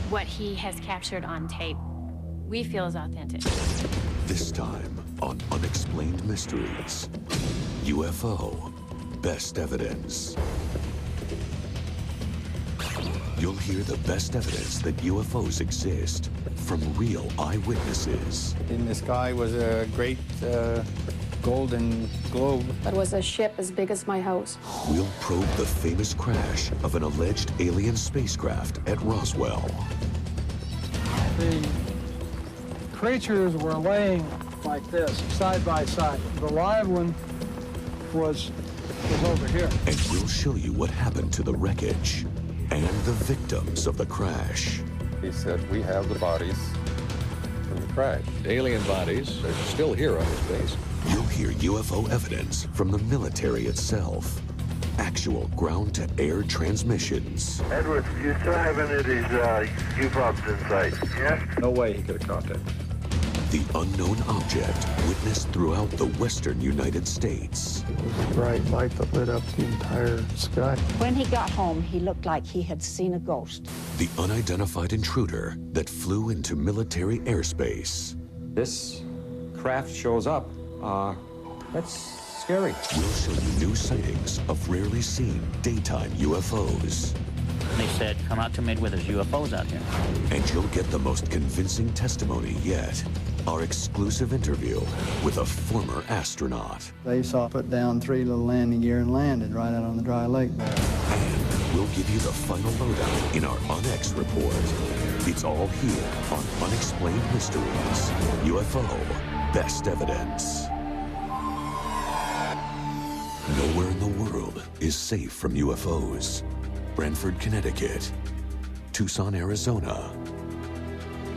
what he has captured on tape, we feel is authentic. This time on Unexplained Mysteries, UFO, Best Evidence. You'll hear the best evidence that UFOs exist from real eyewitnesses. In the sky was a great golden globe. That was a ship as big as my house. We'll probe the famous crash of an alleged alien spacecraft at Roswell. The creatures were laying like this, side by side. The live one was over here. And we'll show you what happened to the wreckage and the victims of the crash. He said, we have the bodies from the crash. Alien bodies are still here on this base. You'll hear UFO evidence from the military itself. Actual ground-to-air transmissions. Edward, you still have any of these UFOs in sight? Yes? No way he could have caught that. The unknown object witnessed throughout the western United States. It was a bright light that lit up the entire sky. When he got home, he looked like he had seen a ghost. The unidentified intruder that flew into military airspace. This craft shows up. That's scary. We'll show you new sightings of rarely seen daytime UFOs. They said, come out to Midway, there's UFOs out here. And you'll get the most convincing testimony yet. Our exclusive interview with a former astronaut. They saw put down 3 little landing gear and landed right out on the dry lake there. And we'll give you the final lowdown in our UNX report. It's all here on Unexplained Mysteries, UFO, Best Evidence. Nowhere in the world is safe from UFOs. Brantford, Connecticut, Tucson, Arizona,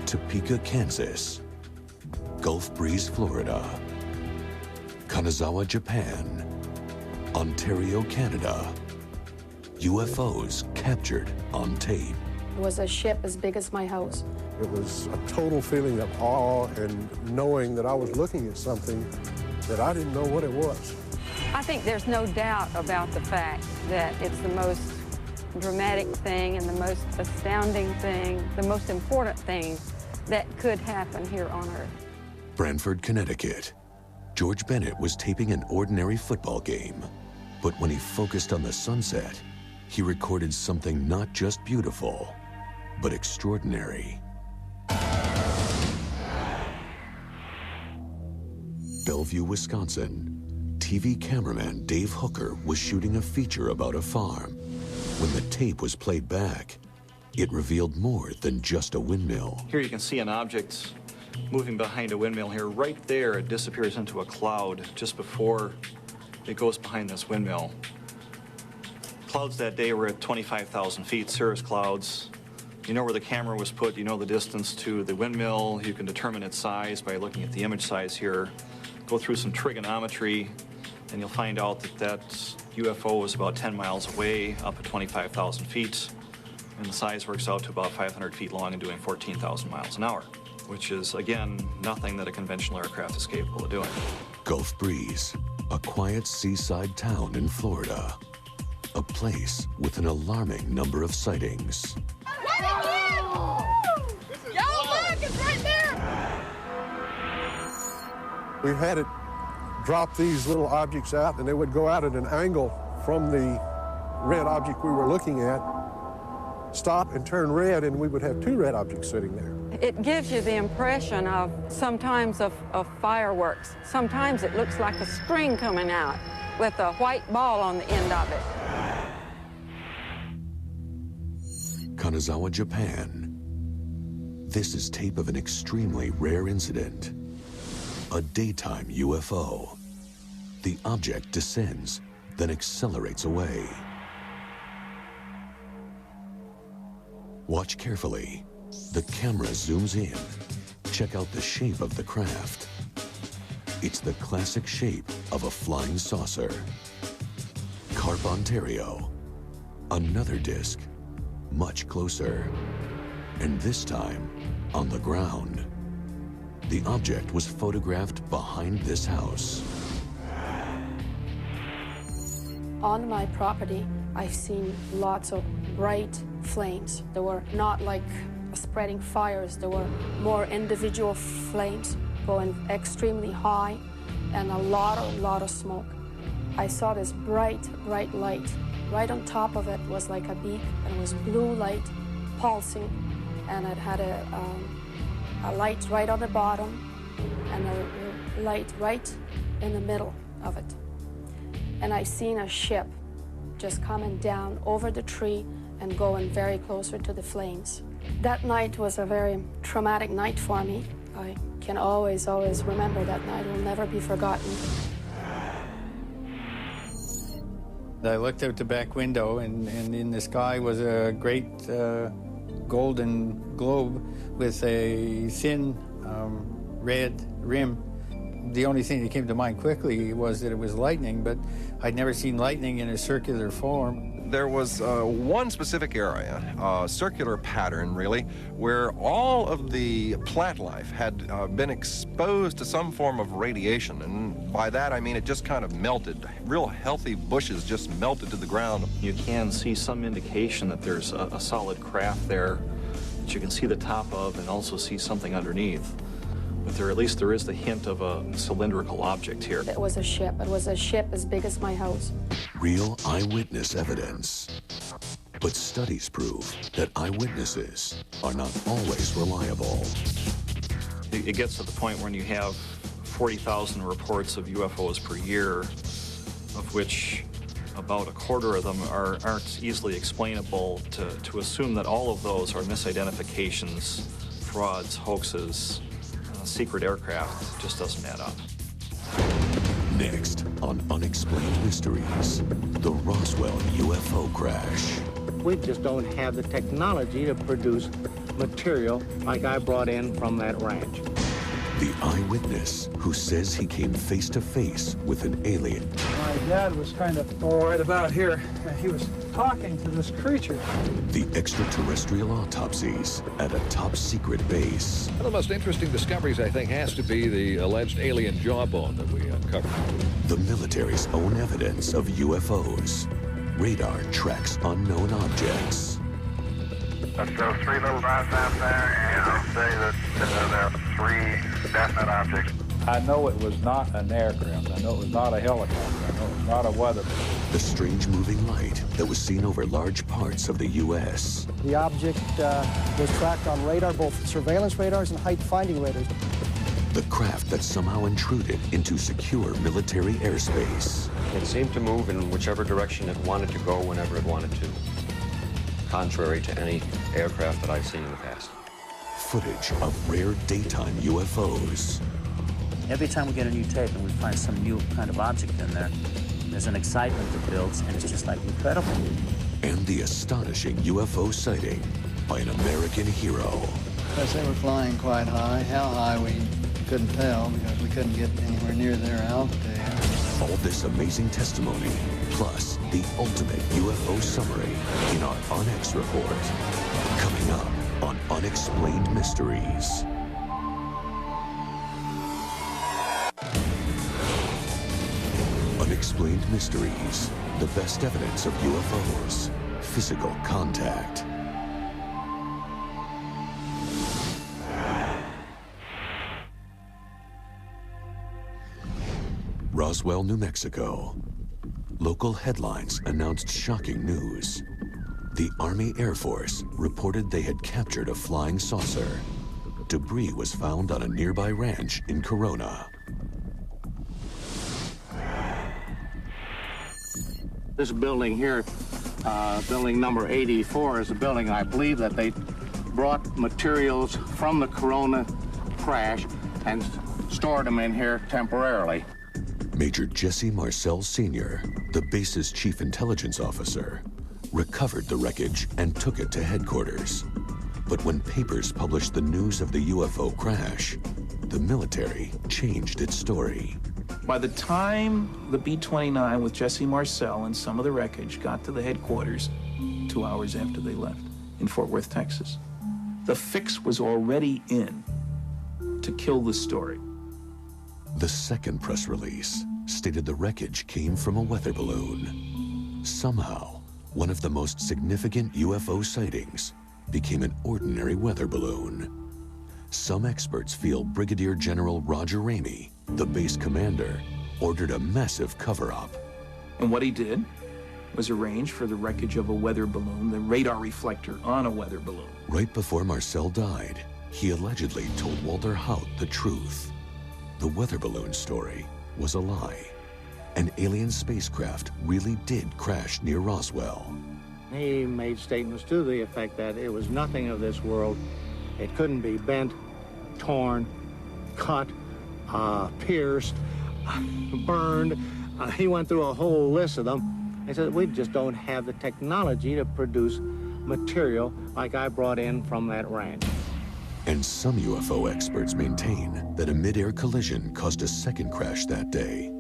Topeka, Kansas, Gulf Breeze, Florida, Kanazawa, Japan, Ontario, Canada. UFOs captured on tape. It was a ship as big as my house. It was a total feeling of awe and knowing that I was looking at something that I didn't know what it was. I think there's no doubt about the fact that it's the most dramatic thing and the most astounding thing, the most important thing that could happen here on Earth. Brantford, Connecticut. George Bennett was taping an ordinary football game, but when he focused on the sunset, he recorded something not just beautiful, but extraordinary. Bellevue, Wisconsin. TV cameraman Dave Hooker was shooting a feature about a farm. When the tape was played back, it revealed more than just a windmill. Here you can see an object moving behind a windmill here. Right there, it disappears into a cloud just before it goes behind this windmill. Clouds that day were at 25,000 feet, cirrus clouds. You know where the camera was put, you know the distance to the windmill. You can determine its size by looking at the image size here. Go through some trigonometry, and you'll find out that that UFO was about 10 miles away, up at 25,000 feet, and the size works out to about 500 feet long and doing 14,000 miles an hour, which is, again, nothing that a conventional aircraft is capable of doing. Gulf Breeze, a quiet seaside town in Florida, a place with an alarming number of sightings. Yo, look, it's right there! We had it drop these little objects out, and they would go out at an angle from the red object we were looking at, stop and turn red, and we would have 2 red objects sitting there. It gives you the impression of sometimes of fireworks. Sometimes it looks like a string coming out with a white ball on the end of it. Kanazawa, Japan. This is tape of an extremely rare incident. A daytime UFO. The object descends, then accelerates away. Watch carefully. The camera zooms in. Check out the shape of the craft. It's the classic shape of a flying saucer. Carp, Ontario. Another disc, much closer. And this time, on the ground. The object was photographed behind this house. On my property, I've seen lots of bright flames. They were not like spreading fires. There were more individual flames going extremely high and a lot of smoke. I saw this bright light. Right on top of it was like a beak, and it was blue light pulsing, and it had a light right on the bottom and a light right in the middle of it. And I seen a ship just coming down over the tree and going very closer to the flames. That night was a very traumatic night for me. I can always remember that night. It will never be forgotten. I looked out the back window, and in the sky was a great golden globe with a thin red rim. The only thing that came to mind quickly was that it was lightning, but I'd never seen lightning in a circular form. There was one specific area, a circular pattern really, where all of the plant life had been exposed to some form of radiation, and by that I mean it just kind of melted. Real healthy bushes just melted to the ground. You can see some indication that there's a solid craft there that you can see the top of and also see something underneath. But at least there is the hint of a cylindrical object here. It was a ship. It was a ship as big as my house. Real eyewitness evidence. But studies prove that eyewitnesses are not always reliable. It gets to the point when you have 40,000 reports of UFOs per year, of which about a quarter of them aren't easily explainable. To assume that all of those are misidentifications, frauds, hoaxes, secret aircraft just doesn't add up. Next on Unexplained Mysteries, the Roswell UFO crash. We just don't have the technology to produce material like I brought in from that ranch. The eyewitness who says he came face to face with an alien. My dad was kind of right about here, and he was talking to this creature. The extraterrestrial autopsies at a top secret base. One of the most interesting discoveries, I think, has to be the alleged alien jawbone that we uncovered. The military's own evidence of UFOs. Radar tracks unknown objects. That's those three little dots out there, and I'll say that there are three definite objects. I know it was not an aircraft. I know it was not a helicopter. I know it was not a weather balloon. The strange moving light that was seen over large parts of the U.S. The object was tracked on radar, both surveillance radars and height-finding radars. The craft that somehow intruded into secure military airspace. It seemed to move in whichever direction it wanted to go whenever it wanted to, contrary to any aircraft that I've seen in the past. Footage of rare daytime UFOs. Every time we get a new tape and we find some new kind of object in there, there's an excitement that builds, and it's just like incredible. And the astonishing UFO sighting by an American hero. Because they were flying quite high. How high we couldn't tell because we couldn't get anywhere near their altitude. All this amazing testimony, plus the ultimate UFO summary in our Onyx report. Coming up on Unexplained Mysteries. Unexplained Mysteries, the best evidence of UFOs, physical contact. Roswell, New Mexico. Local headlines announced shocking news. The Army Air Force reported they had captured a flying saucer. Debris was found on a nearby ranch in Corona. This building here, building number 84, is a building I believe that they brought materials from the Corona crash and stored them in here temporarily. Major Jesse Marcel Sr., the base's chief intelligence officer, recovered the wreckage and took it to headquarters. But when papers published the news of the UFO crash, the military changed its story. By the time the B-29 with Jesse Marcel and some of the wreckage got to the headquarters 2 hours after they left in Fort Worth, Texas, the fix was already in to kill the story. The second press release stated the wreckage came from a weather balloon. Somehow, one of the most significant UFO sightings became an ordinary weather balloon. Some experts feel Brigadier General Roger Ramey, the base commander, ordered a massive cover-up. And what he did was arrange for the wreckage of a weather balloon, the radar reflector on a weather balloon. Right before Marcel died, he allegedly told Walter Haut the truth. The weather balloon story was a lie. An alien spacecraft really did crash near Roswell. He made statements to the effect that it was nothing of this world. It couldn't be bent, torn, cut, pierced, burned. He went through a whole list of them. He said, we just don't have the technology to produce material like I brought in from that ranch. And some UFO experts maintain that a mid-air collision caused a second crash that day,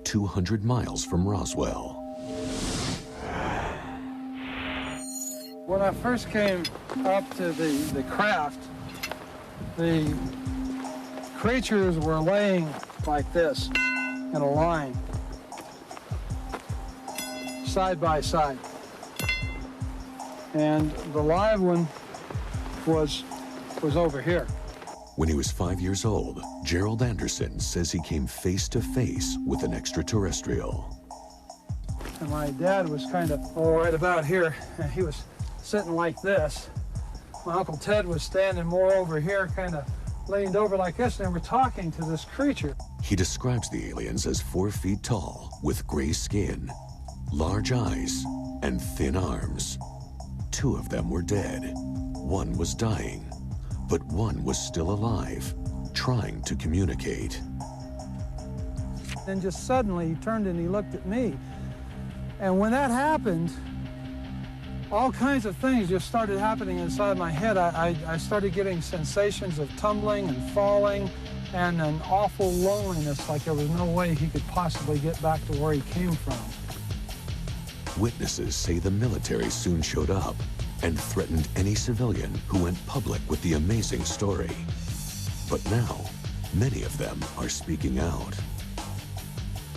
200 miles from Roswell. When I first came up to the craft, the creatures were laying like this in a line, side by side. And the live one was over here. When he was 5 years old, Gerald Anderson says he came face to face with an extraterrestrial. And my dad was kind of right about here, and he was sitting like this. My Uncle Ted was standing more over here, kind of leaned over like this, and they were talking to this creature. He describes the aliens as 4 feet tall, with gray skin, large eyes, and thin arms. 2 of them were dead. 1 was dying, but 1 was still alive, trying to communicate. Then just suddenly he turned and he looked at me. And when that happened, all kinds of things just started happening inside my head. I started getting sensations of tumbling and falling and an awful loneliness, like there was no way he could possibly get back to where he came from. Witnesses say the military soon showed up and threatened any civilian who went public with the amazing story. But now, many of them are speaking out.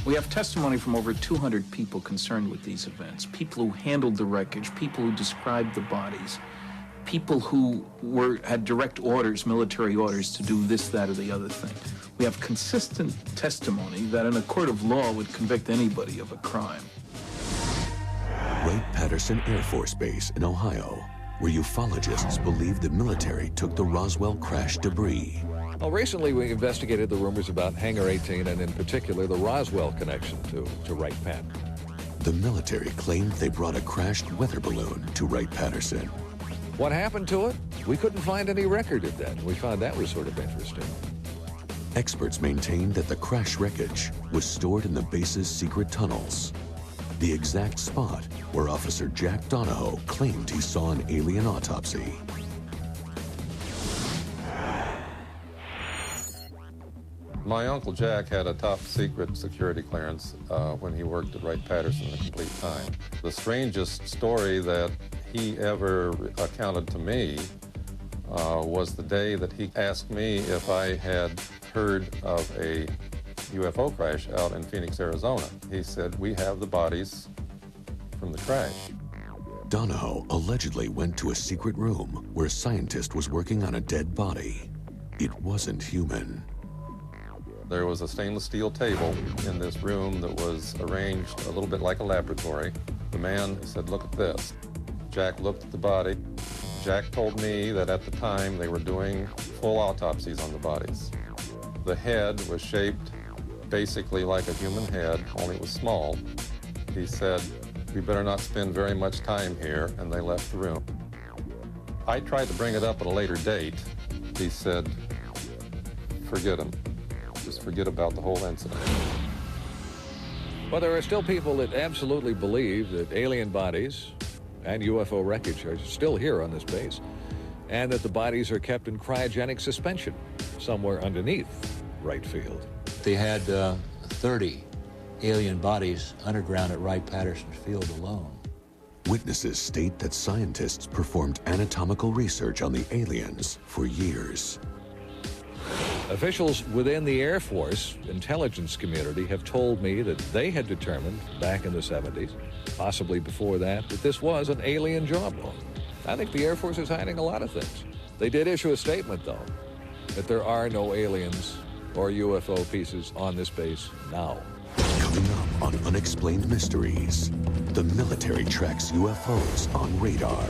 We have testimony from over 200 people concerned with these events, people who handled the wreckage, people who described the bodies, people who had direct orders, military orders, to do this, that, or the other thing. We have consistent testimony that in a court of law would convict anybody of a crime. Wright-Patterson Air Force Base in Ohio, where ufologists believe the military took the Roswell crash debris. Well, recently we investigated the rumors about Hangar 18 and in particular the Roswell connection to Wright-Pat. The military claimed they brought a crashed weather balloon to Wright-Patterson. What happened to it? We couldn't find any record of that. We found that was sort of interesting. Experts maintained that the crash wreckage was stored in the base's secret tunnels, the exact spot where Officer Jack Donahoe claimed he saw an alien autopsy. My Uncle Jack had a top secret security clearance when he worked at Wright-Patterson the complete time. The strangest story that he ever accounted to me was the day that he asked me if I had heard of a UFO crash out in Phoenix, Arizona. He said, we have the bodies from the crash. Donahoe allegedly went to a secret room where a scientist was working on a dead body. It wasn't human. There was a stainless steel table in this room that was arranged a little bit like a laboratory. The man said, look at this. Jack looked at the body. Jack told me that at the time they were doing full autopsies on the bodies. The head was shaped basically like a human head, only it was small. He said, we better not spend very much time here, and they left the room. I tried to bring it up at a later date. He said, forget him. Just forget about the whole incident. Well, there are still people that absolutely believe that alien bodies and UFO wreckage are still here on this base, and that the bodies are kept in cryogenic suspension somewhere underneath Wright Field. They had 30 alien bodies underground at Wright-Patterson Field alone. Witnesses state that scientists performed anatomical research on the aliens for years. Officials within the Air Force intelligence community have told me that they had determined back in the 70s, possibly before that, that this was an alien jawbone. I think the Air Force is hiding a lot of things. They did issue a statement, though, that there are no aliens or UFO pieces on this base now. Coming up on Unexplained Mysteries, the military tracks UFOs on radar.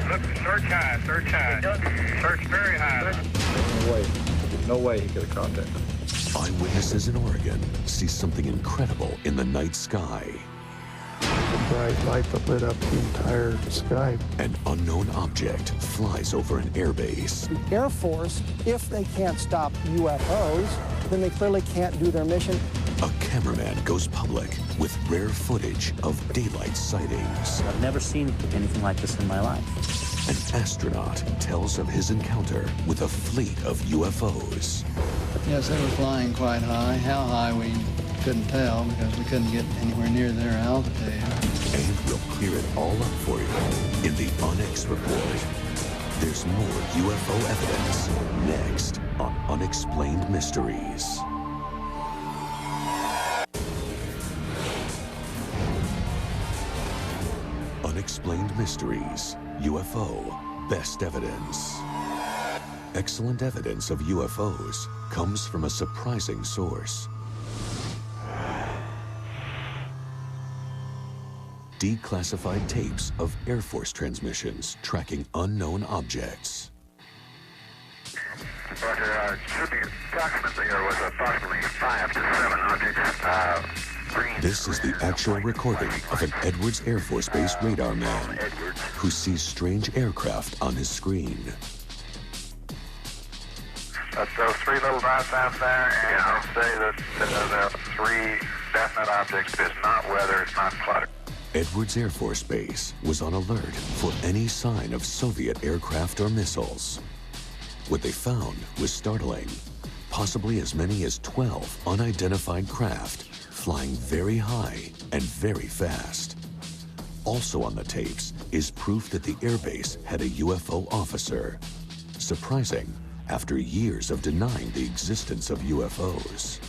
Look, search high, search high. Search very high. No way he could have caught that. Eyewitnesses in Oregon see something incredible in the night sky. A bright light that lit up the entire sky. An unknown object flies over an airbase. The Air Force, if they can't stop UFOs, then they clearly can't do their mission. A cameraman goes public with rare footage of daylight sightings. I've never seen anything like this in my life. An astronaut tells of his encounter with a fleet of UFOs. Yes, they were flying quite high. How high we couldn't tell because we couldn't get anywhere near their altitude. And we'll clear it all up for you in the Unex Report. There's more UFO evidence next on Unexplained Mysteries. Unexplained Mysteries, UFO, Best Evidence. Excellent evidence of UFOs comes from a surprising source. Declassified tapes of Air Force transmissions tracking unknown objects. Roger, shooting approximately, there was approximately 5 to 7 objects. This is the actual recording of an Edwards Air Force Base radar man who sees strange aircraft on his screen. That's those 3 little dots out there, and I'll say that there are 3 definite objects. It's not weather, it's not clutter. Edwards Air Force Base was on alert for any sign of Soviet aircraft or missiles. What they found was startling. Possibly as many as 12 unidentified craft flying very high and very fast. Also on the tapes is proof that the airbase had a UFO officer. Surprising after years of denying the existence of UFOs.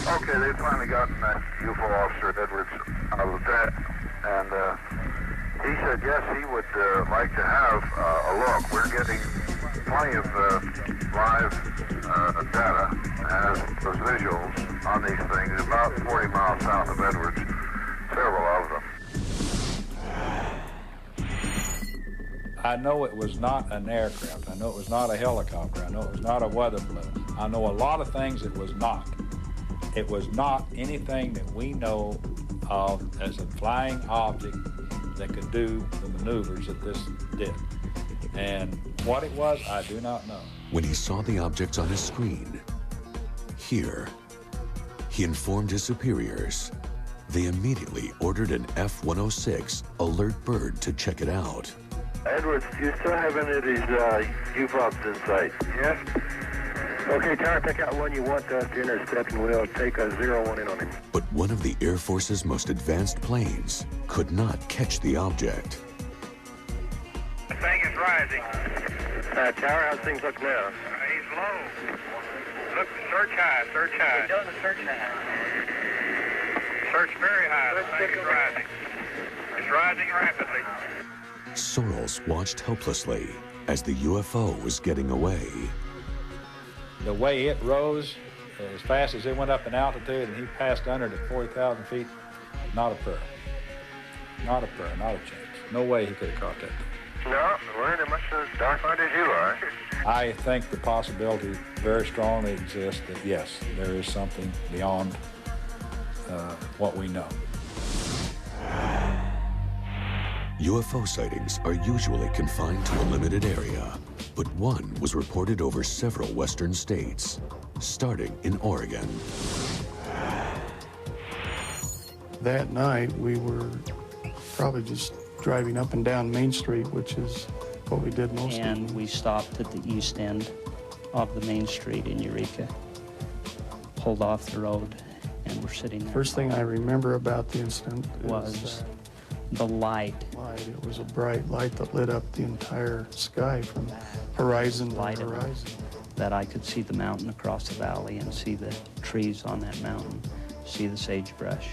Okay, they've finally gotten that UFO officer at Edwards out of that, and he said yes, he would like to have a look. We're getting plenty of live data as visuals on these things, about 40 miles south of Edwards, several of them. I know it was not an aircraft. I know it was not a helicopter. I know it was not a weather balloon. I know a lot of things it was not. It was not anything that we know of as a flying object that could do the maneuvers that this did. And what it was, I do not know. When he saw the objects on his screen, here, he informed his superiors. They immediately ordered an F-106 alert bird to check it out. Edwards, do you still have any of these UFOs in sight? Yes. Okay, Tower, pick out one you want us to intercept, and we'll take a 0-1 in on it. But one of the Air Force's most advanced planes could not catch the object. The thing is rising. Tower, how's things look now? He's low. Look, search high, search high. We've done the search high. Search very high. The thing is rising. It's rising rapidly. Sorrells watched helplessly as the UFO was getting away. The way it rose, as fast as it went up in altitude, and he passed under it at 40,000 feet, not a prayer. Not a prayer, not a chance. No way he could have caught that thing. No, we're in much as dark-eyed as you are. I think the possibility very strongly exists that, yes, there is something beyond what we know. UFO sightings are usually confined to a limited area, but one was reported over several western states, starting in Oregon. That night, we were probably just driving up and down Main Street, which is what we did most of the time. And we stopped at the east end of the Main Street in Eureka, pulled off the road, and we're sitting there. First thing I remember about the incident was the light. It was a bright light that lit up the entire sky from horizon to horizon. That I could see the mountain across the valley and see the trees on that mountain. see the sagebrush.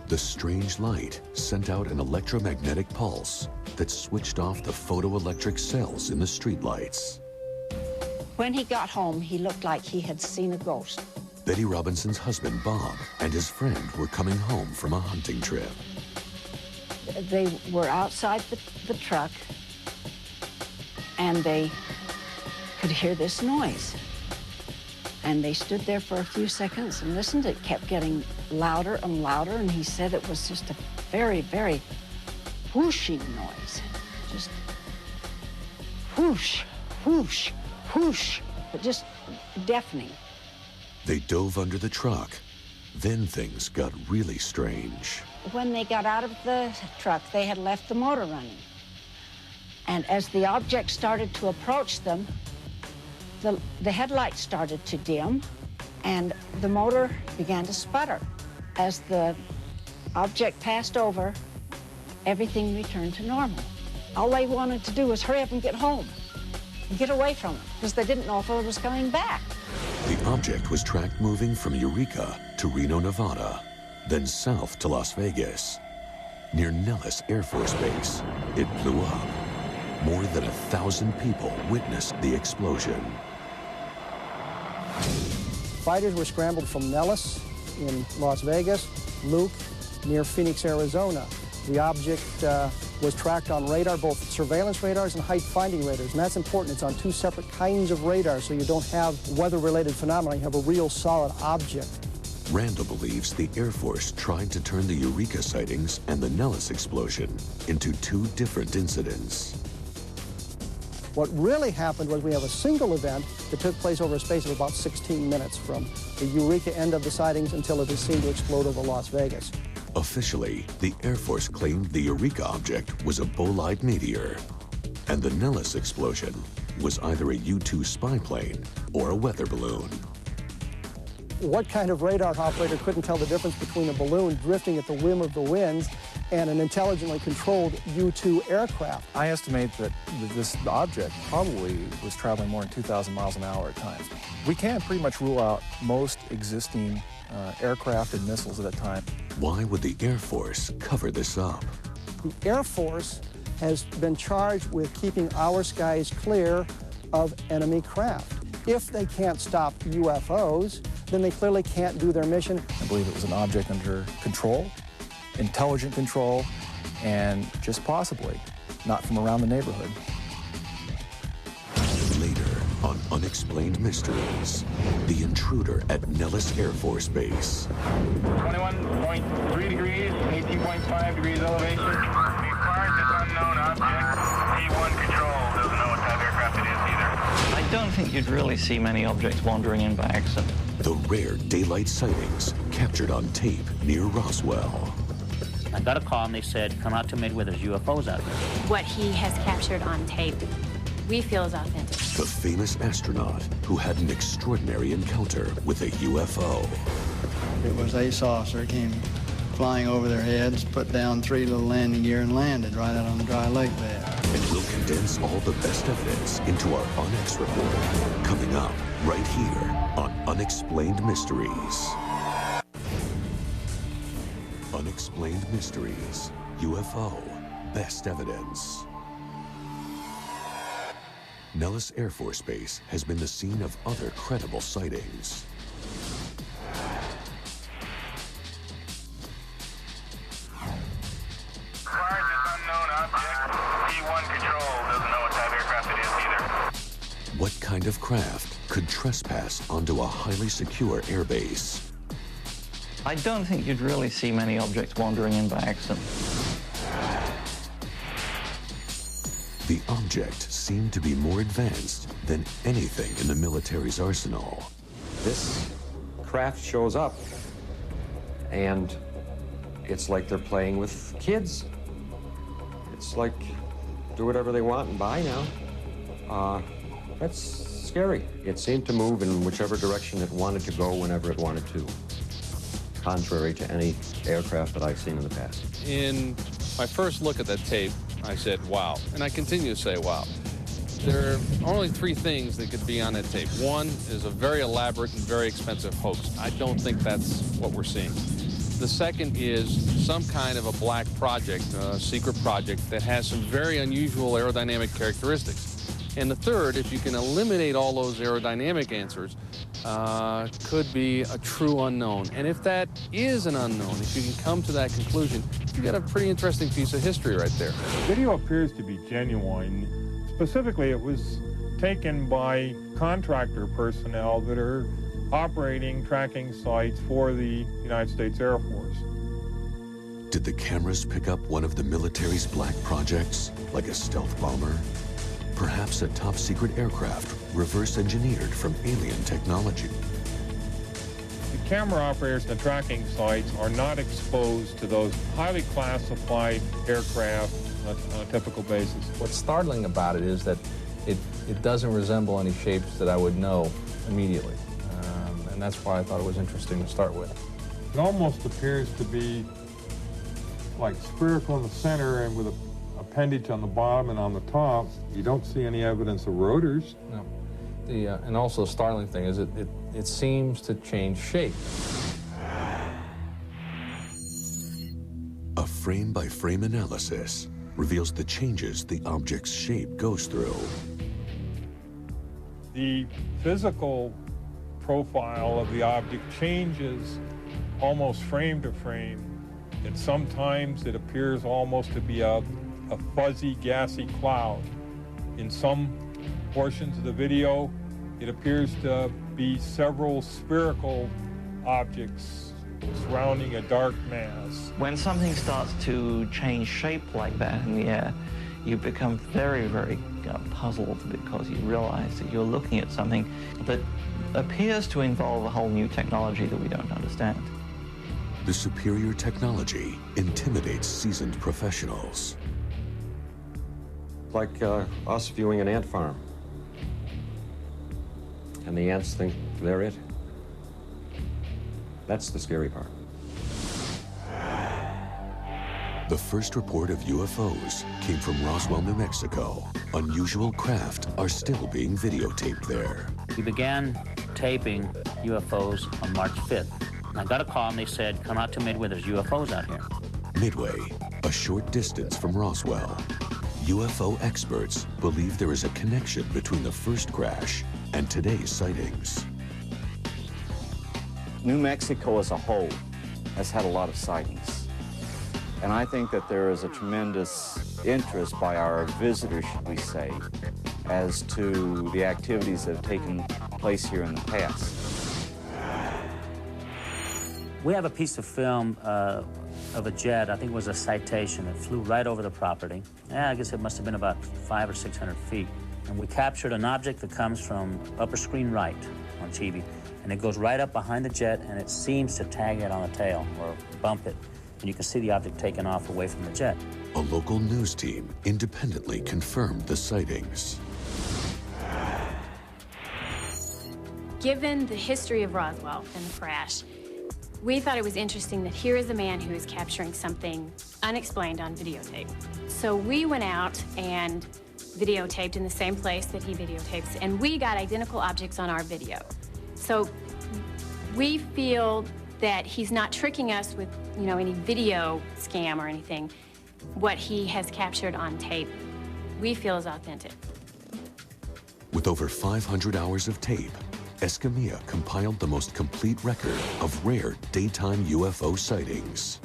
The strange light sent out an electromagnetic pulse that switched off the photoelectric cells in the streetlights. When he got home, he looked like he had seen a ghost. Betty Robinson's husband, Bob, and his friend were coming home from a hunting trip. They were outside the truck, and they could hear this noise. And they stood there for a few seconds and listened. It kept getting louder and louder, and he said it was just a very, very whooshing noise. Just whoosh, whoosh, whoosh, but just deafening. They dove under the truck. Then things got really strange. When they got out of the truck, they had left the motor running. And as the object started to approach them, the headlights started to dim, and the motor began to sputter. As the object passed over, everything returned to normal. All they wanted to do was hurry up and get home, and get away from it, because they didn't know if it was coming back. The object was tracked moving from Eureka to Reno, Nevada, then south to Las Vegas. Near Nellis Air Force Base, it blew up. More than 1,000 people witnessed the explosion. Fighters were scrambled from Nellis in Las Vegas, Luke near Phoenix, Arizona. The object was tracked on radar, both surveillance radars and height-finding radars, and that's important. It's on two separate kinds of radar, so you don't have weather-related phenomena. You have a real solid object. Randall believes the Air Force tried to turn the Eureka sightings and the Nellis explosion into two different incidents. What really happened was we have a single event that took place over a space of about 16 minutes from the Eureka end of the sightings until it was seen to explode over Las Vegas. Officially, the Air Force claimed the Eureka object was a bolide meteor, and the Nellis explosion was either a U-2 spy plane or a weather balloon. What kind of radar operator couldn't tell the difference between a balloon drifting at the whim of the winds and an intelligently controlled U-2 aircraft? I estimate that this object probably was traveling more than 2,000 miles an hour at times. We can pretty much rule out most existing aircraft and missiles at that time. Why would the Air Force cover this up? The Air Force has been charged with keeping our skies clear of enemy craft. If they can't stop UFOs, then they clearly can't do their mission. I believe it was an object under control, intelligent control, and just possibly not from around the neighborhood. Later on Unexplained Mysteries, the intruder at Nellis Air Force Base. 21.3 degrees, 18.5 degrees elevation. Required this unknown object. P1 control doesn't know what type of aircraft it is either. I don't think you'd really see many objects wandering in by accident. The rare daylight sightings captured on tape near Roswell. I got a call and they said, come out to Midway, there's UFOs out there. What he has captured on tape, we feel is authentic. The famous astronaut who had an extraordinary encounter with a UFO. It was a saucer, came flying over their heads, put down 3 little landing gear and landed right out on the dry lake bed. And we'll condense all the best evidence into our Unex report, coming up right here on Unexplained Mysteries. Unexplained Mysteries, UFO, Best Evidence. Nellis Air Force Base has been the scene of other credible sightings. Required this unknown object. P1 control doesn't know what type of aircraft it is either. What kind of craft could trespass onto a highly secure airbase? I don't think you'd really see many objects wandering in by accident. The object seemed to be more advanced than anything in the military's arsenal. This craft shows up, and it's like they're playing with kids. It's like, do whatever they want and buy now. That's scary. It seemed to move in whichever direction it wanted to go whenever it wanted to, contrary to any aircraft that I've seen in the past. In my first look at that tape, I said, wow. And I continue to say, wow. There are only 3 things that could be on that tape. One is a very elaborate and very expensive hoax. I don't think that's what we're seeing. The second is some kind of a black project, a secret project that has some very unusual aerodynamic characteristics. And the third, if you can eliminate all those aerodynamic answers, could be a true unknown. And if that is an unknown, if you can come to that conclusion, you got a pretty interesting piece of history right there. The video appears to be genuine. Specifically, it was taken by contractor personnel that are operating tracking sites for the United States Air Force. Did the cameras pick up one of the military's black projects, like a stealth bomber? Perhaps a top-secret aircraft reverse-engineered from alien technology. The camera operators and the tracking sites are not exposed to those highly classified aircraft on a typical basis. What's startling about it is that it doesn't resemble any shapes that I would know immediately. And that's why I thought it was interesting to start with. It almost appears to be like spherical in the center and with a appendage on the bottom and on the top. You don't see any evidence of rotors. No. And also the startling thing is it seems to change shape. A frame-by-frame analysis reveals the changes the object's shape goes through. The physical profile of the object changes almost frame to frame, and sometimes it appears almost to be a fuzzy, gassy cloud. In some portions of the video, it appears to be several spherical objects surrounding a dark mass. When something starts to change shape like that in the air, you become very, very puzzled because you realize that you're looking at something that appears to involve a whole new technology that we don't understand. The superior technology intimidates seasoned professionals. Like us viewing an ant farm. And the ants think they're it. That's the scary part. The first report of UFOs came from Roswell, New Mexico. Unusual craft are still being videotaped there. We began taping UFOs on March 5th. And I got a call and they said, come out to Midway, there's UFOs out here. Midway, a short distance from Roswell. UFO experts believe there is a connection between the first crash and today's sightings. New Mexico as a whole has had a lot of sightings. And I think that there is a tremendous interest by our visitors, should we say, as to the activities that have taken place here in the past. We have a piece of film of a jet, I think it was a Citation, that flew right over the property. I guess it must have been about 500 or 600 feet. And we captured an object that comes from upper screen right on TV. And it goes right up behind the jet, and it seems to tag it on the tail or bump it. And you can see the object taken off away from the jet. A local news team independently confirmed the sightings. Given the history of Roswell and the crash, we thought it was interesting that here is a man who is capturing something unexplained on videotape. So we went out and videotaped in the same place that he videotapes, and we got identical objects on our video. So we feel that he's not tricking us with, any video scam or anything. What he has captured on tape, we feel is authentic. With over 500 hours of tape, Escamilla compiled the most complete record of rare daytime UFO sightings.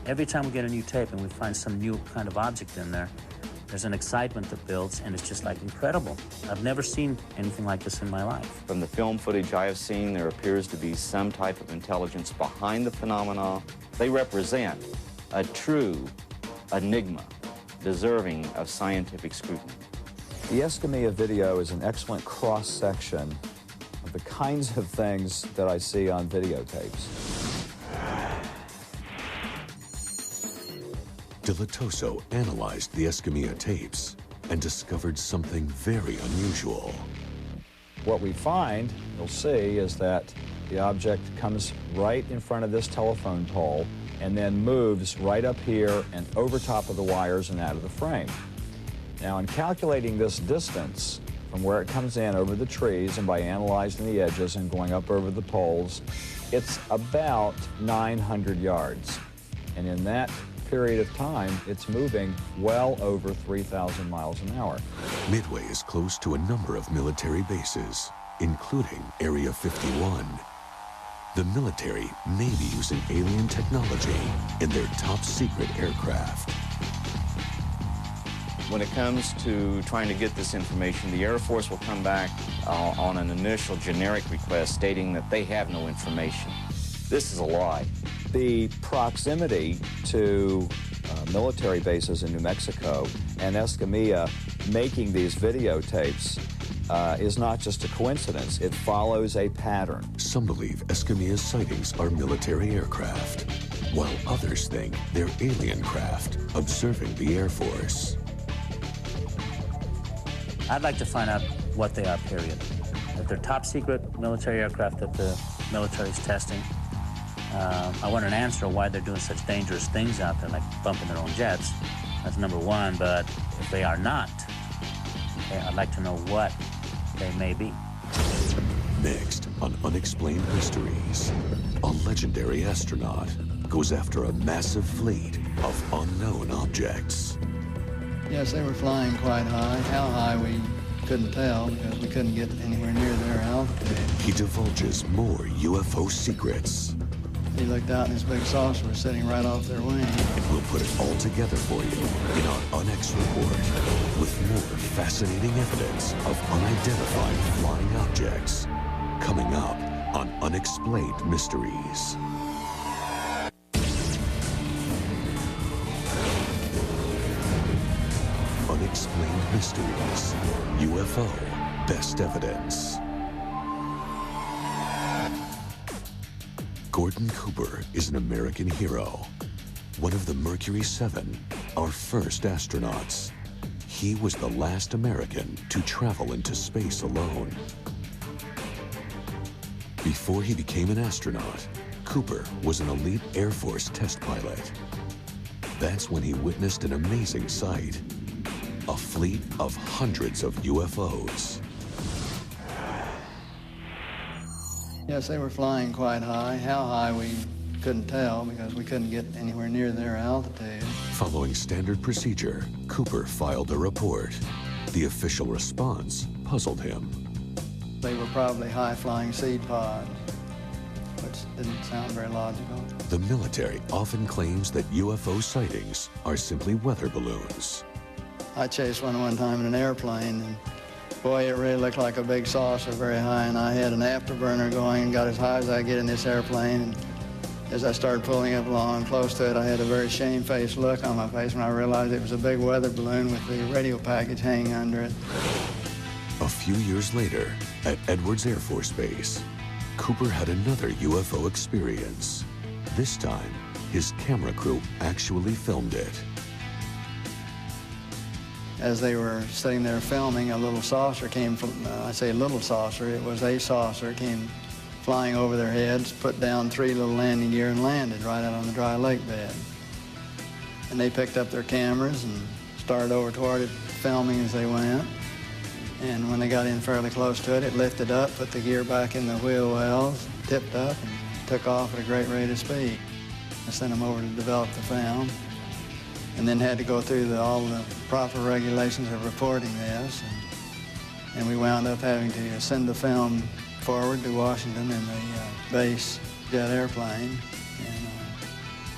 Every time we get a new tape and we find some new kind of object in there, there's an excitement that builds, and it's just like incredible. I've never seen anything like this in my life. From the film footage I have seen, there appears to be some type of intelligence behind the phenomena. They represent a true enigma deserving of scientific scrutiny. The Escamilla video is an excellent cross-section of the kinds of things that I see on videotapes. Dilatoso analyzed the Escamilla tapes and discovered something very unusual. What we find, you'll see, is that the object comes right in front of this telephone pole and then moves right up here and over top of the wires and out of the frame. Now, in calculating this distance From where it comes in over the trees and by analyzing the edges and going up over the poles, it's about 900 yards. And in that period of time, it's moving well over 3,000 miles an hour. Midway is close to a number of military bases, including Area 51. The military may be using alien technology in their top-secret aircraft. When it comes to trying to get this information, the Air Force will come back on an initial generic request stating that they have no information. This is a lie. The proximity to military bases in New Mexico and Escamilla making these videotapes is not just a coincidence. It follows a pattern. Some believe Escamilla's sightings are military aircraft, while others think they're alien craft observing the Air Force. I'd like to find out what they are, period. If they're top secret military aircraft that the military's testing, I want an answer why they're doing such dangerous things out there, like bumping their own jets. That's number one, but if they are not, okay, I'd like to know what they may be. Next on Unexplained Mysteries, a legendary astronaut goes after a massive fleet of unknown objects. Yes, they were flying quite high. How high, we couldn't tell because we couldn't get anywhere near their altitude. He divulges more UFO secrets. He looked out and his big saucer was sitting right off their wing. We'll put it all together for you in our UNX report with more fascinating evidence of unidentified flying objects coming up on Unexplained Mysteries. Unexplained Mysteries, UFO, Best Evidence. Gordon Cooper is an American hero, one of the Mercury 7, our first astronauts. He was the last American to travel into space alone. Before he became an astronaut, Cooper was an elite Air Force test pilot. That's when he witnessed an amazing sight, a fleet of hundreds of UFOs. Yes, they were flying quite high. How high, we couldn't tell because we couldn't get anywhere near their altitude. Following standard procedure, Cooper filed a report. The official response puzzled him. They were probably high-flying seed pods, which didn't sound very logical. The military often claims that UFO sightings are simply weather balloons. I chased one time in an airplane, and boy, it really looked like a big saucer very high, and I had an afterburner going and got as high as I could get in this airplane. And as I started pulling up along close to it, I had a very shamefaced look on my face when I realized it was a big weather balloon with the radio package hanging under it. A few years later, at Edwards Air Force Base, Cooper had another UFO experience. This time, his camera crew actually filmed it. As they were sitting there filming, a little saucer came from, I say a little saucer, it was a saucer, came flying over their heads, put down 3 little landing gear and landed right out on the dry lake bed. And they picked up their cameras and started over toward it, filming as they went. And when they got in fairly close to it, it lifted up, put the gear back in the wheel wells, tipped up, and took off at a great rate of speed. I sent them over to develop the film, and then had to go through all the proper regulations of reporting this. And we wound up having to send the film forward to Washington in the base jet airplane. And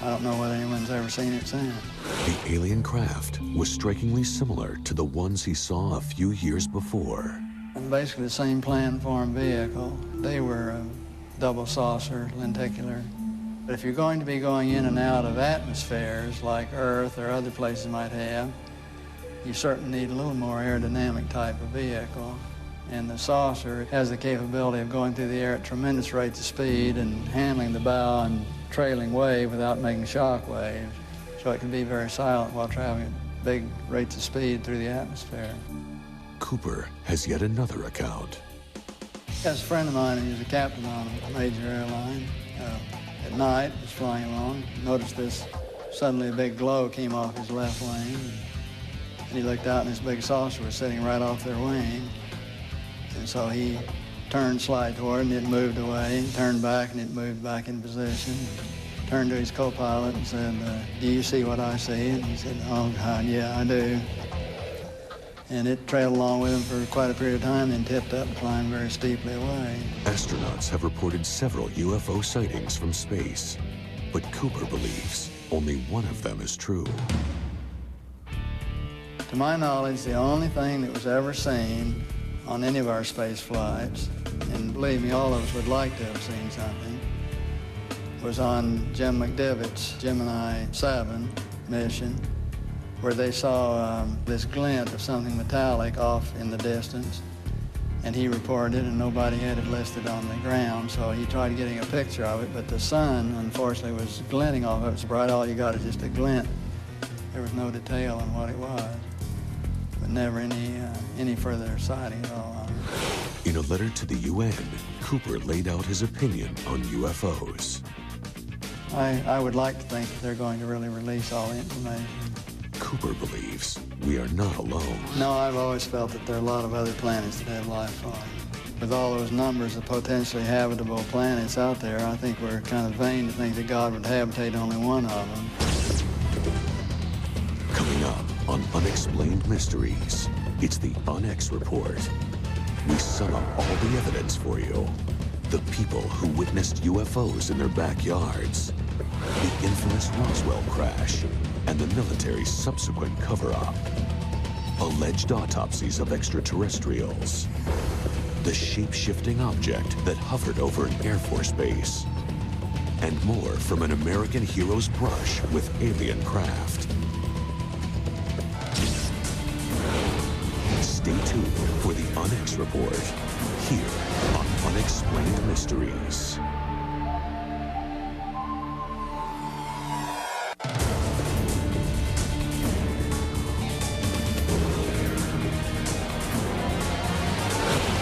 I don't know whether anyone's ever seen it since. The alien craft was strikingly similar to the ones he saw a few years before. And basically the same planform vehicle. They were a double saucer, lenticular. But if you're going to be going in and out of atmospheres like Earth or other places might have, you certainly need a little more aerodynamic type of vehicle. And the saucer has the capability of going through the air at tremendous rates of speed and handling the bow and trailing wave without making shock waves. So it can be very silent while traveling at big rates of speed through the atmosphere. Cooper has yet another account. Yes, a friend of mine who's a captain on a major airline. At night, was flying along, noticed this, suddenly a big glow came off his left wing. And he looked out and his big saucer was sitting right off their wing. And so he turned slide toward and it moved away, turned back and it moved back in position. Turned to his co-pilot and said, do you see what I see? And he said, oh God, yeah, I do. And it trailed along with him for quite a period of time, then tipped up and climbed very steeply away. Astronauts have reported several UFO sightings from space, but Cooper believes only one of them is true. To my knowledge, the only thing that was ever seen on any of our space flights, and believe me, all of us would like to have seen something, was on Jim McDivitt's Gemini 7 mission, where they saw this glint of something metallic off in the distance, and he reported it, and nobody had it listed on the ground, so he tried getting a picture of it, but the sun, unfortunately, was glinting off of it so bright. All you got is just a glint. There was no detail on what it was, but never any further sighting at all on it. In a letter to the UN, Cooper laid out his opinion on UFOs. I would like to think that they're going to really release all the information. Cooper believes we are not alone. No, I've always felt that there are a lot of other planets that have life on. With all those numbers of potentially habitable planets out there, I think we're kind of vain to think that God would habitate only one of them. Coming up on Unexplained Mysteries, it's the Unex Report. We sum up all the evidence for you. The people who witnessed UFOs in their backyards, the infamous Roswell crash, and the military's subsequent cover-up, alleged autopsies of extraterrestrials, the shape-shifting object that hovered over an Air Force base, and more from an American hero's brush with alien craft. Stay tuned for the Unex Report, here on Unexplained Mysteries.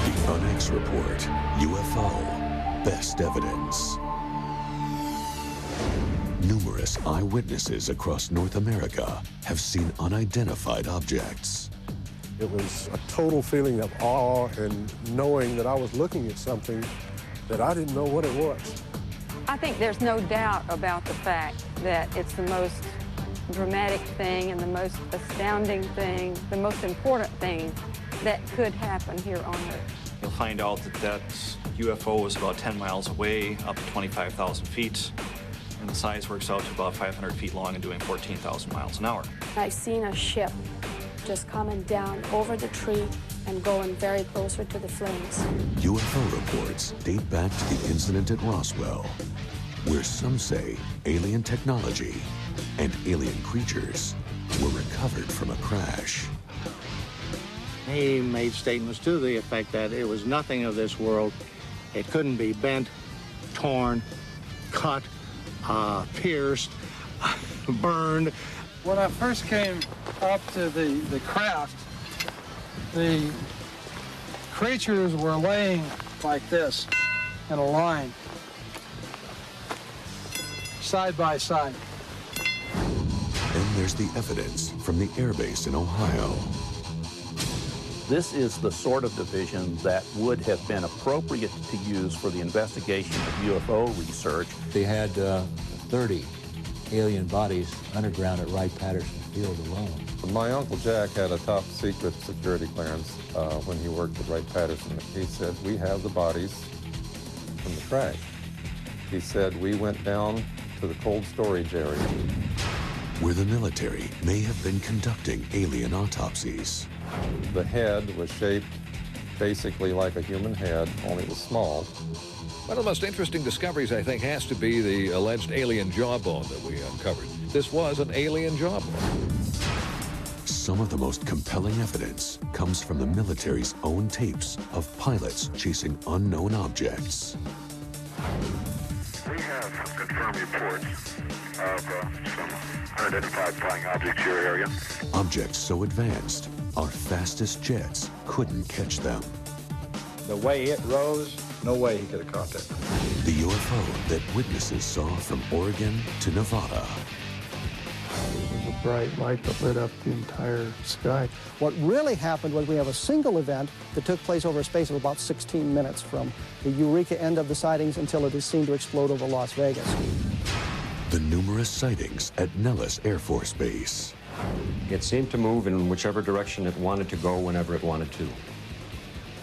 The Unex Report, UFO, best evidence. Numerous eyewitnesses across North America have seen unidentified objects. It was a total feeling of awe and knowing that I was looking at something that I didn't know what it was. I think there's no doubt about the fact that it's the most dramatic thing and the most astounding thing, the most important thing that could happen here on Earth. You'll find out that that UFO was about 10 miles away, up to 25,000 feet, and the size works out to about 500 feet long and doing 14,000 miles an hour. I've seen a ship just coming down over the tree and going very closer to the flames. UFO reports date back to the incident at Roswell, where some say alien technology and alien creatures were recovered from a crash. He made statements to the effect that it was nothing of this world. It couldn't be bent, torn, cut, pierced, burned. When I first came up to the craft, the creatures were laying like this in a line, side by side. Then there's the evidence from the airbase in Ohio. This is the sort of division that would have been appropriate to use for the investigation of UFO research. They had 30 alien bodies underground at Wright-Patterson Field alone. My Uncle Jack had a top secret security clearance when he worked at Wright-Patterson. He said, we have the bodies from the crash. He said, we went down to the cold storage area, where the military may have been conducting alien autopsies. The head was shaped basically like a human head, only it was small. One of the most interesting discoveries, I think, has to be the alleged alien jawbone that we uncovered. This was an alien jawbone. Some of the most compelling evidence comes from the military's own tapes of pilots chasing unknown objects. We have confirmed reports of some unidentified flying objects in your area. Objects so advanced, our fastest jets couldn't catch them. The way it rose, no way he could have caught that. The UFO that witnesses saw from Oregon to Nevada. was a bright light that lit up the entire sky. What really happened was we have a single event that took place over a space of about 16 minutes from the Eureka end of the sightings until it is seen to explode over Las Vegas. The numerous sightings at Nellis Air Force Base. It seemed to move in whichever direction it wanted to go whenever it wanted to,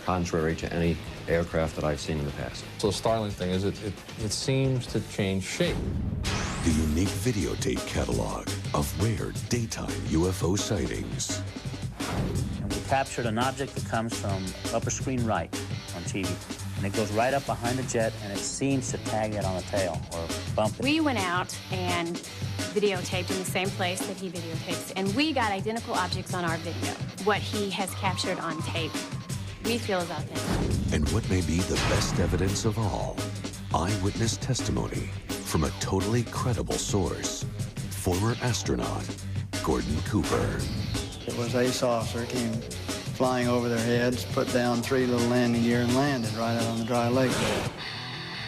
contrary to any aircraft that I've seen in the past. So the startling thing is it seems to change shape. The unique videotape catalog of rare daytime UFO sightings. And we captured an object that comes from upper screen right on TV. And it goes right up behind the jet, and it seems to tag it on the tail or bump it. We went out and videotaped in the same place that he videotapes, and we got identical objects on our video. What he has captured on tape, we feel is authentic. And what may be the best evidence of all, eyewitness testimony from a totally credible source, former astronaut Gordon Cooper. It was a saucer, came flying over their heads, put down 3 little landing gear and landed right out on the dry lake there.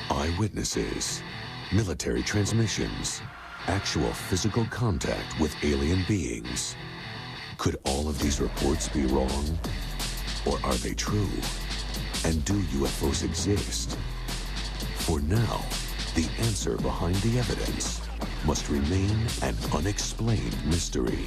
Eyewitnesses, military transmissions, actual physical contact with alien beings. Could all of these reports be wrong? Or are they true? And do UFOs exist? For now, the answer behind the evidence must remain an unexplained mystery.